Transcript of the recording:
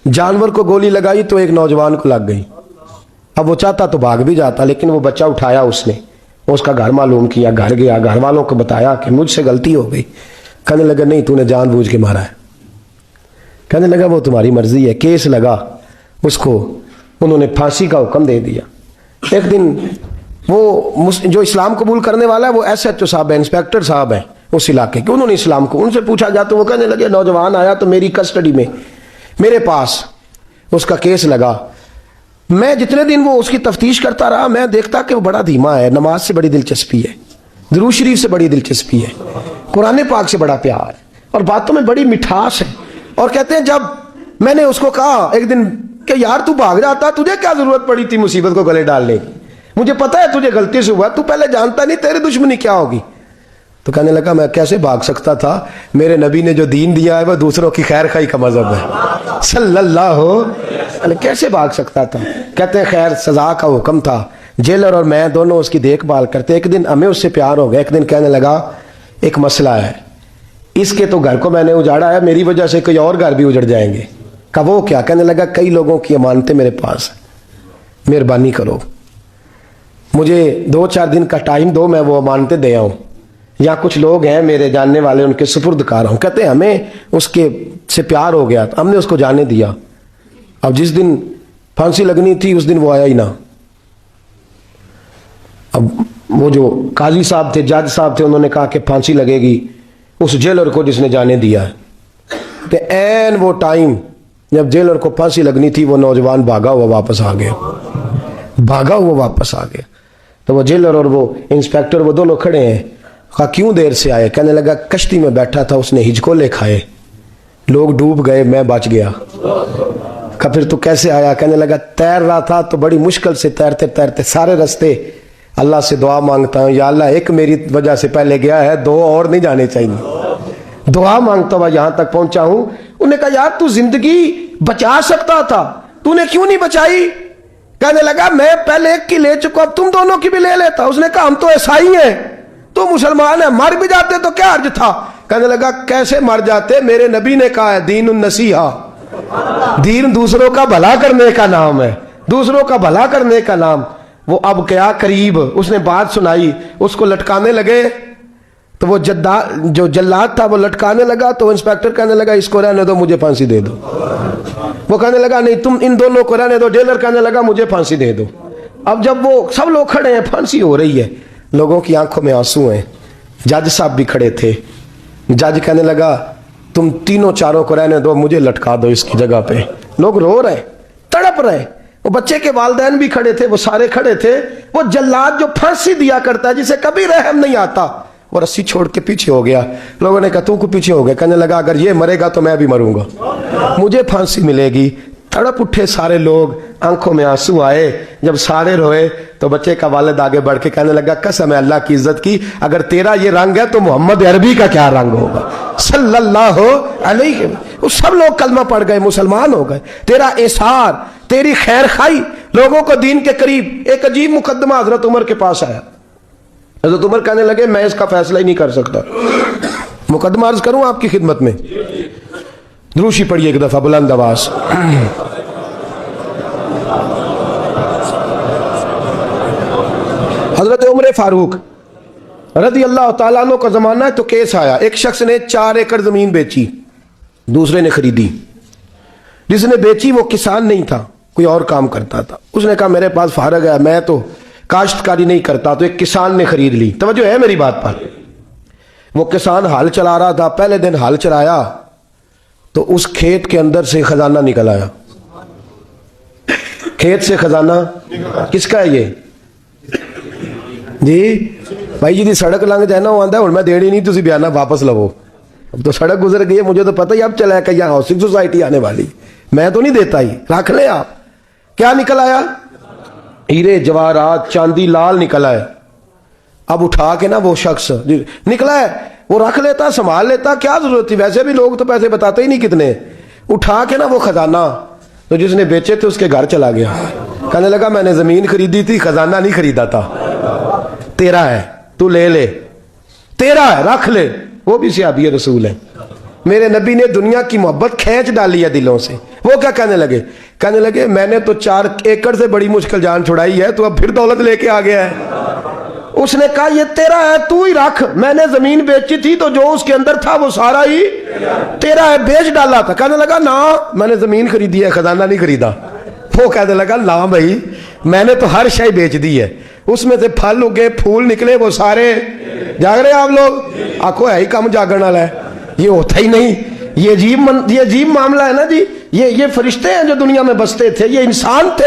जानवर को गोली लगाई तो एक नौजवान को लग गई। अब वो चाहता तो भाग भी जाता, लेकिन वो बच्चा उठाया उसने, उसका घर मालूम किया, घर गया, घर वालों को बताया कि मुझसे गलती हो गई। कहने लगा नहीं, तूने जानबूझ के मारा है। कहने लगा वो तुम्हारी मर्जी है। केस लगा, उसको उन्होंने फांसी का हुक्म दे दिया। एक दिन वो जो इस्लाम कबूल करने वाला है वो SHO साहब है, इंस्पेक्टर साहब है उस इलाके के, उन्होंने इस्लाम को उनसे पूछा जाता, तो वो कहने लगे नौजवान आया तो मेरी कस्टडी में मेरे पास उसका केस लगा। मैं जितने दिन वो उसकी तफ्तीश करता रहा, मैं देखता कि वो बड़ा धीमा है, नमाज से बड़ी दिलचस्पी है, दुरूद शरीफ से बड़ी दिलचस्पी है, कुरान पाक से बड़ा प्यार है और बातों में बड़ी मिठास है। और कहते हैं जब मैंने उसको कहा एक दिन कि यार तू भाग जाता, तुझे क्या जरूरत पड़ी थी मुसीबत को गले डालने की, मुझे पता है तुझे गलती से हुआ, तू पहले जानता नहीं तेरी दुश्मनी क्या होगी। तो कहने लगा मैं कैसे भाग सकता था, मेरे नबी ने जो दीन दिया है वह दूसरों की खैर खाई का मजहब है सल्लल्लाहु अलैहि, कैसे भाग सकता था। कहते हैं खैर सजा का हुक्म था, जेलर और मैं दोनों उसकी देखभाल करते। एक दिन हमें उससे प्यार हो गया। एक दिन कहने लगा एक मसला है, इसके तो घर को मैंने उजाड़ा है, मेरी वजह से कोई और घर भी उजड़ जाएंगे। कहा वो क्या। कहने लगा कई लोगों की अमानतें मेरे पास है, मेहरबानी करो, मुझे 2-4 दिन का टाइम दो, मैं वो अमानतें दे आऊं। या कुछ लोग हैं मेरे जानने वाले, उनके सुपुर्द कर हूं। कहते हैं हमें उसके से प्यार हो गया, हमने उसको जाने दिया। अब जिस दिन फांसी लगनी थी उस दिन वो आया ही ना। अब वो जो काजी साहब थे, जज साहब थे, उन्होंने कहा कि फांसी लगेगी उस जेलर को जिसने जाने दिया है। तो ऐन वो टाइम जब जेलर को फांसी लगनी थी, वो नौजवान भागा हुआ वापस आ गया, भागा हुआ वापस आ गया। तो वो जेलर और वो इंस्पेक्टर वो दोनों खड़े हैं। कहा क्यों देर से आए। कहने लगा कश्ती में बैठा था, उसने हिचकोले खाए, लोग डूब गए, मैं बच गया। कहा फिर तू कैसे आया। कहने लगा तैर रहा था तो बड़ी मुश्किल से तैरते तैरते सारे रास्ते अल्लाह से दुआ मांगता हूँ, या अल्लाह एक मेरी वजह से पहले गया है, 2 और नहीं जाने चाहिए, दुआ मांगता हुआ यहां तक पहुंचा हूं। उन्होंने कहा यार तू जिंदगी बचा सकता था, तूने क्यों नहीं बचाई। कहने लगा मैं पहले एक की ले चुका, अब तुम दोनों की भी ले लेता। उसने कहा हम तो ईसाई हैं, तो मुसलमान है, मर भी जाते तो क्या अर्ज था। कहने लगा कैसे मर जाते, मेरे नबी ने कहा है दीन नसीहा, दीन दूसरों का भला करने का नाम है, दूसरों का भला करने का नाम। वो अब क्या करीब उसने बात सुनाई, उसको लटकाने लगे। तो वो जो जल्लाद था वो लटकाने लगा, तो इंस्पेक्टर कहने लगा इसको रहने दो, मुझे फांसी दे दो। वो कहने लगा नहीं तुम इन दोनों को रहने दो। जेलर कहने लगा मुझे फांसी दे दो। अब जब वो सब लोग खड़े हैं, फांसी हो रही है, लोगों की आंखों में आंसू हैं, जज साहब भी खड़े थे। जज कहने लगा तुम तीनों चारों को रहने दो, मुझे लटका दो इसकी जगह पे। लोग रो रहे, तड़प रहे, वो बच्चे के वालिदैन भी खड़े थे, वो सारे खड़े थे। वो जल्लाद जो फांसी दिया करता है, जिसे कभी रहम नहीं आता, वो रस्सी छोड़ के पीछे हो गया। लोगों ने कहा तू को पीछे हो गया। कहने लगा अगर ये मरेगा तो मैं भी मरूंगा, मुझे फांसी मिलेगी। तड़प उठे सारे लोग, आंखों में आंसू आए। जब सारे रोए तो बच्चे का वालिद आगे बढ़ के कहने लगा कसम है अल्लाह की इज्जत की, अगर तेरा ये रंग है तो मोहम्मद अरबी का क्या रंग होगा सल्लल्लाहु अलैहि। वो सब लोग कलमा पढ़ गए, मुसलमान हो गए। तेरा एसार, तेरी खैर खाई, लोगों को दीन के करीब। एक अजीब मुकदमा हजरत उमर के पास आया। हजरत उमर कहने लगे मैं इसका फैसला ही नहीं कर सकता। मुकदमा अर्ज करूं आपकी खिदमत में, द्रूशी पढ़िए एक दफा बुलंद आवाज। हजरत उमर फारूक रदी अल्लाह तआला अन्हु का जमाना है, तो केस आया। एक शख्स ने 4 एकड़ जमीन बेची, दूसरे ने खरीदी। जिसने बेची वो किसान नहीं था, कोई और काम करता था। उसने कहा मेरे पास फारग है, मैं तो काश्तकारी नहीं करता, तो एक किसान ने खरीद ली। तवज्जो है मेरी बात पर। वो किसान हल चला रहा था, पहले दिन हल चलाया तो उस खेत के अंदर से खजाना निकल आया। खेत से खजाना किसका है ये जी भाई जी दी सड़क लंघ जाए ना, वो आंदा मैं देनी नहीं, तुम बयाना वापस लवो। अब तो सड़क गुजर गई है, मुझे तो पता ही अब चला है कि यहाँ हाउसिंग सोसाइटी आने वाली, मैं तो नहीं देता ही, रख ले आप। क्या निकल आया, हीरे जवाहरात चांदी लाल निकला है। अब उठा के ना वो शख्स निकला है, वो रख लेता, संभाल लेता, क्या जरूरत थी, वैसे भी लोग तो पैसे बताते ही नहीं कितने। उठा के ना वो खजाना तो जिसने बेचे थे उसके घर चला गया। कहने लगा मैंने जमीन खरीदी थी, खजाना नहीं खरीदा था, तेरा है, तू ले ले, तेरा है, रख ले। वो भी सहाबी रसूल है। मेरे नबी ने दुनिया की मोहब्बत खींच डाली है दिलों से। वो क्या कहने लगे मैंने तो 4 एकड़ से बड़ी मुश्किल जान छुड़ाई है, तो अब फिर दौलत लेके आ गया है। उसने कहा ये तेरा है, तू ही रख, मैंने जमीन बेची थी तो जो उसके अंदर था वो सारा ही तेरा है, बेच डाला था। कहने लगा ना मैंने जमीन खरीदी है, खजाना नहीं खरीदा। वो कहने लगा ना भाई मैंने तो हर शय बेच दी है, उसमें से फल उगे फूल निकले वो सारे। जाग रहे आप लोग? आखो है ही कम जागरण वाला है, ये होता ही नहीं। ये अजीब मामला है ना जी। ये फरिश्ते हैं जो दुनिया में बसते थे, ये इंसान थे।